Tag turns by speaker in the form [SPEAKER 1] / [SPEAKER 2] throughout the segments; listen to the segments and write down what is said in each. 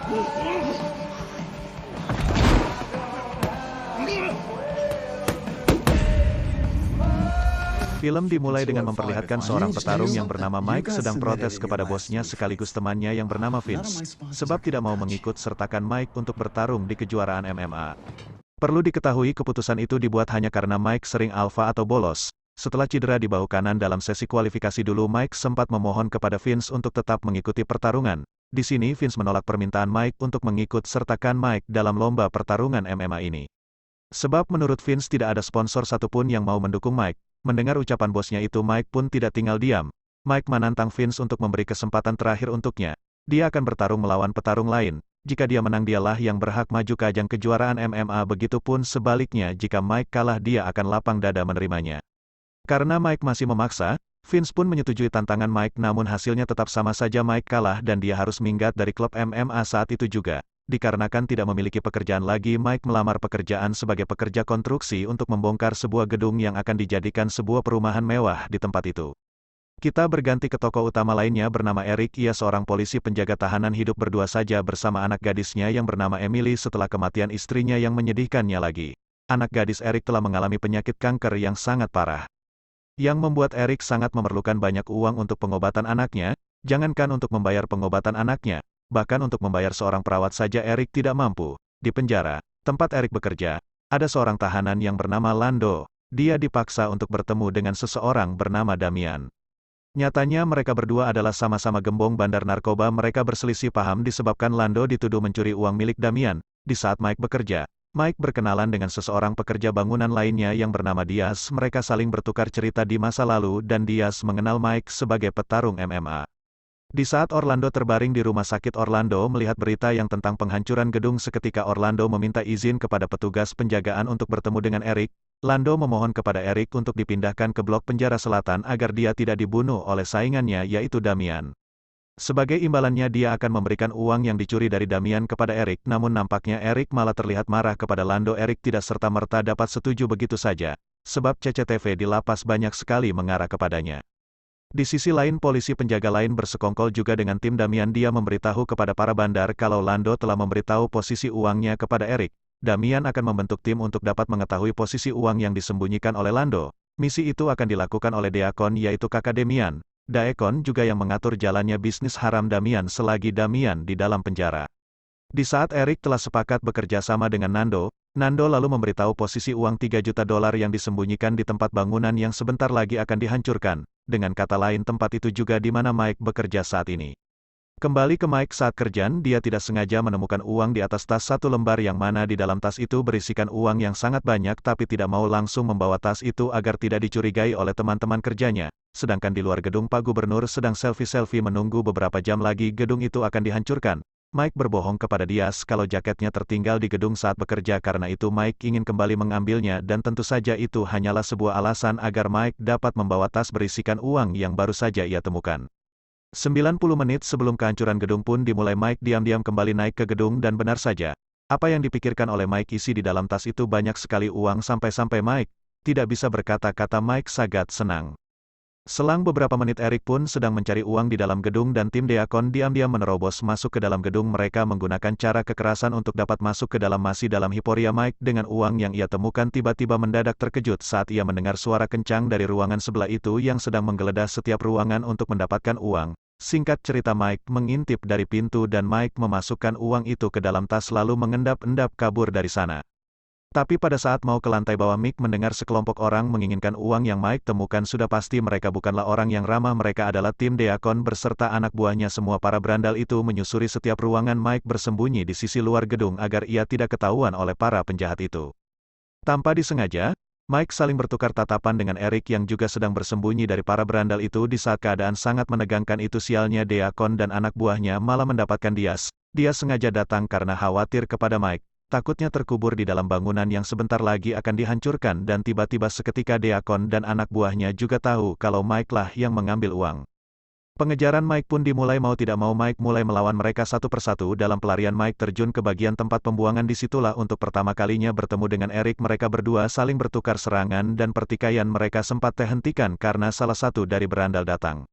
[SPEAKER 1] Film dimulai dengan memperlihatkan seorang petarung yang bernama Mike sedang protes kepada bosnya sekaligus temannya yang bernama Vince, sebab tidak mau mengikut sertakan Mike untuk bertarung di kejuaraan MMA. Perlu diketahui keputusan itu dibuat hanya karena Mike sering alfa atau bolos. Setelah cedera di bahu kanan dalam sesi kualifikasi dulu, Mike sempat memohon kepada Vince untuk tetap mengikuti pertarungan. Di sini Vince menolak permintaan Mike untuk mengikut sertakan Mike dalam lomba pertarungan MMA ini. Sebab menurut Vince tidak ada sponsor satupun yang mau mendukung Mike. Mendengar ucapan bosnya itu, Mike pun tidak tinggal diam. Mike menantang Vince untuk memberi kesempatan terakhir untuknya. Dia akan bertarung melawan petarung lain. Jika dia menang, dialah yang berhak maju ke ajang kejuaraan MMA. Begitupun sebaliknya, jika Mike kalah, dia akan lapang dada menerimanya. Karena Mike masih memaksa, Vince pun menyetujui tantangan Mike, namun hasilnya tetap sama saja, Mike kalah dan dia harus minggat dari klub MMA saat itu juga. Dikarenakan tidak memiliki pekerjaan lagi, Mike melamar pekerjaan sebagai pekerja konstruksi untuk membongkar sebuah gedung yang akan dijadikan sebuah perumahan mewah di tempat itu. Kita berganti ke tokoh utama lainnya bernama Eric. Ia seorang polisi penjaga tahanan, hidup berdua saja bersama anak gadisnya yang bernama Emily setelah kematian istrinya yang menyedihkannya lagi. Anak gadis Eric telah mengalami penyakit kanker yang sangat parah, yang membuat Eric sangat memerlukan banyak uang untuk pengobatan anaknya. Jangankan untuk membayar pengobatan anaknya, bahkan untuk membayar seorang perawat saja Eric tidak mampu. Di penjara tempat Eric bekerja, ada seorang tahanan yang bernama Lando. Dia dipaksa untuk bertemu dengan seseorang bernama Damian. Nyatanya mereka berdua adalah sama-sama gembong bandar narkoba. Mereka berselisih paham disebabkan Lando dituduh mencuri uang milik Damian. Di saat Mike bekerja, Mike berkenalan dengan seseorang pekerja bangunan lainnya yang bernama Diaz. Mereka saling bertukar cerita di masa lalu dan Diaz mengenal Mike sebagai petarung MMA. Di saat Orlando terbaring di rumah sakit, Orlando melihat berita yang tentang penghancuran gedung. Seketika Orlando meminta izin kepada petugas penjagaan untuk bertemu dengan Eric. Lando memohon kepada Eric untuk dipindahkan ke blok penjara selatan agar dia tidak dibunuh oleh saingannya yaitu Damian. Sebagai imbalannya dia akan memberikan uang yang dicuri dari Damian kepada Eric, namun nampaknya Eric malah terlihat marah kepada Lando. Eric tidak serta-merta dapat setuju begitu saja, sebab CCTV di lapas banyak sekali mengarah kepadanya. Di sisi lain, polisi penjaga lain bersekongkol juga dengan tim Damian. Dia memberitahu kepada para bandar kalau Lando telah memberitahu posisi uangnya kepada Eric. Damian akan membentuk tim untuk dapat mengetahui posisi uang yang disembunyikan oleh Lando. Misi itu akan dilakukan oleh Deacon, yaitu kakak Damian. Deacon juga yang mengatur jalannya bisnis haram Damian selagi Damian di dalam penjara. Di saat Eric telah sepakat bekerja sama dengan Nando lalu memberitahu posisi uang $3 juta yang disembunyikan di tempat bangunan yang sebentar lagi akan dihancurkan. Dengan kata lain, tempat itu juga di mana Mike bekerja saat ini. Kembali ke Mike saat kerjaan, dia tidak sengaja menemukan uang di atas tas satu lembar yang mana di dalam tas itu berisikan uang yang sangat banyak, tapi tidak mau langsung membawa tas itu agar tidak dicurigai oleh teman-teman kerjanya. Sedangkan di luar gedung, Pak Gubernur sedang selfie-selfie menunggu beberapa jam lagi gedung itu akan dihancurkan. Mike berbohong kepada Diaz kalau jaketnya tertinggal di gedung saat bekerja. Karena itu Mike ingin kembali mengambilnya, dan tentu saja itu hanyalah sebuah alasan agar Mike dapat membawa tas berisikan uang yang baru saja ia temukan. 90 menit sebelum kehancuran gedung pun dimulai, Mike diam-diam kembali naik ke gedung dan benar saja, apa yang dipikirkan oleh Mike, isi di dalam tas itu banyak sekali uang sampai-sampai Mike tidak bisa berkata-kata. Mike sangat senang. Selang beberapa menit, Eric pun sedang mencari uang di dalam gedung dan tim Deacon diam-diam menerobos masuk ke dalam gedung. Mereka menggunakan cara kekerasan untuk dapat masuk ke dalam. Masih dalam hiporia Mike dengan uang yang ia temukan, tiba-tiba mendadak terkejut saat ia mendengar suara kencang dari ruangan sebelah itu yang sedang menggeledah setiap ruangan untuk mendapatkan uang. Singkat cerita, Mike mengintip dari pintu dan Mike memasukkan uang itu ke dalam tas lalu mengendap-endap kabur dari sana. Tapi pada saat mau ke lantai bawah, Mike mendengar sekelompok orang menginginkan uang yang Mike temukan. Sudah pasti mereka bukanlah orang yang ramah, mereka adalah tim Deacon beserta anak buahnya. Semua para berandal itu menyusuri setiap ruangan. Mike bersembunyi di sisi luar gedung agar ia tidak ketahuan oleh para penjahat itu. Tanpa disengaja, Mike saling bertukar tatapan dengan Eric yang juga sedang bersembunyi dari para berandal itu. Di saat keadaan sangat menegangkan itu, sialnya Deacon dan anak buahnya malah mendapatkan Diaz. Dia sengaja datang karena khawatir kepada Mike. Takutnya terkubur di dalam bangunan yang sebentar lagi akan dihancurkan, dan tiba-tiba seketika Deacon dan anak buahnya juga tahu kalau Mike lah yang mengambil uang. Pengejaran Mike pun dimulai. Mau tidak mau Mike mulai melawan mereka satu persatu. Dalam pelarian Mike terjun ke bagian tempat pembuangan. Disitulah untuk pertama kalinya bertemu dengan Eric. Mereka berdua saling bertukar serangan dan pertikaian mereka sempat terhentikan karena salah satu dari berandal datang.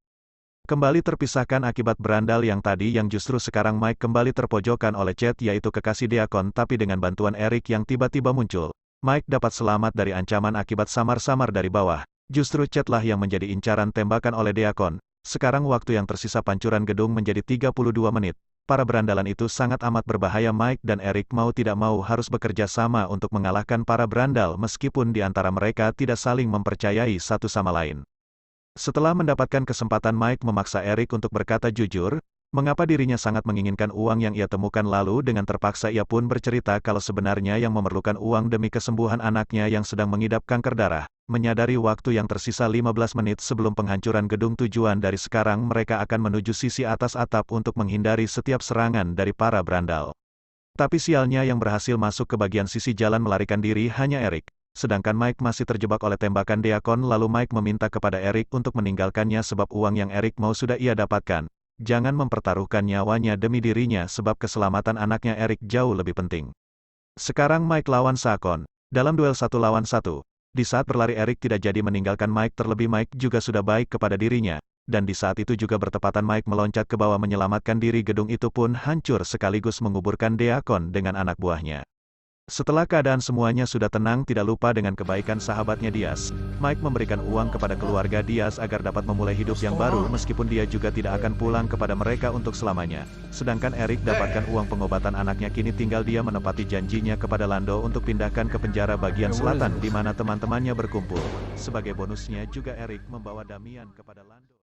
[SPEAKER 1] Kembali terpisahkan akibat berandal yang tadi yang justru sekarang Mike kembali terpojokkan oleh Chet yaitu kekasih Deacon tapi dengan bantuan Eric yang tiba-tiba muncul. Mike dapat selamat dari ancaman akibat samar-samar dari bawah. Justru Chet lah yang menjadi incaran tembakan oleh Deacon. Sekarang waktu yang tersisa pancuran gedung menjadi 32 menit. Para berandalan itu sangat amat berbahaya. Mike dan Eric mau tidak mau harus bekerja sama untuk mengalahkan para berandal meskipun di antara mereka tidak saling mempercayai satu sama lain. Setelah mendapatkan kesempatan Mike memaksa Eric untuk berkata jujur, mengapa dirinya sangat menginginkan uang yang ia temukan lalu dengan terpaksa ia pun bercerita kalau sebenarnya yang memerlukan uang demi kesembuhan anaknya yang sedang mengidap kanker darah. Menyadari waktu yang tersisa 15 menit sebelum penghancuran gedung tujuan dari sekarang mereka akan menuju sisi atas atap untuk menghindari setiap serangan dari para berandal. Tapi sialnya yang berhasil masuk ke bagian sisi jalan melarikan diri hanya Eric. Sedangkan Mike masih terjebak oleh tembakan Deacon lalu Mike meminta kepada Eric untuk meninggalkannya sebab uang yang Eric mau sudah ia dapatkan. Jangan mempertaruhkan nyawanya demi dirinya sebab keselamatan anaknya Eric jauh lebih penting. Sekarang Mike lawan Sakon. Dalam duel 1 lawan 1. Di saat berlari Eric tidak jadi meninggalkan Mike terlebih Mike juga sudah baik kepada dirinya. Dan di saat itu juga bertepatan Mike meloncat ke bawah menyelamatkan diri gedung itu pun hancur sekaligus menguburkan Deacon dengan anak buahnya. Setelah keadaan semuanya sudah tenang tidak lupa dengan kebaikan sahabatnya Diaz, Mike memberikan uang kepada keluarga Diaz agar dapat memulai hidup yang baru meskipun dia juga tidak akan pulang kepada mereka untuk selamanya. Sedangkan Eric dapatkan uang pengobatan anaknya kini tinggal dia menepati janjinya kepada Lando untuk pindahkan ke penjara bagian selatan di mana teman-temannya berkumpul. Sebagai bonusnya juga Eric membawa Damian kepada Lando.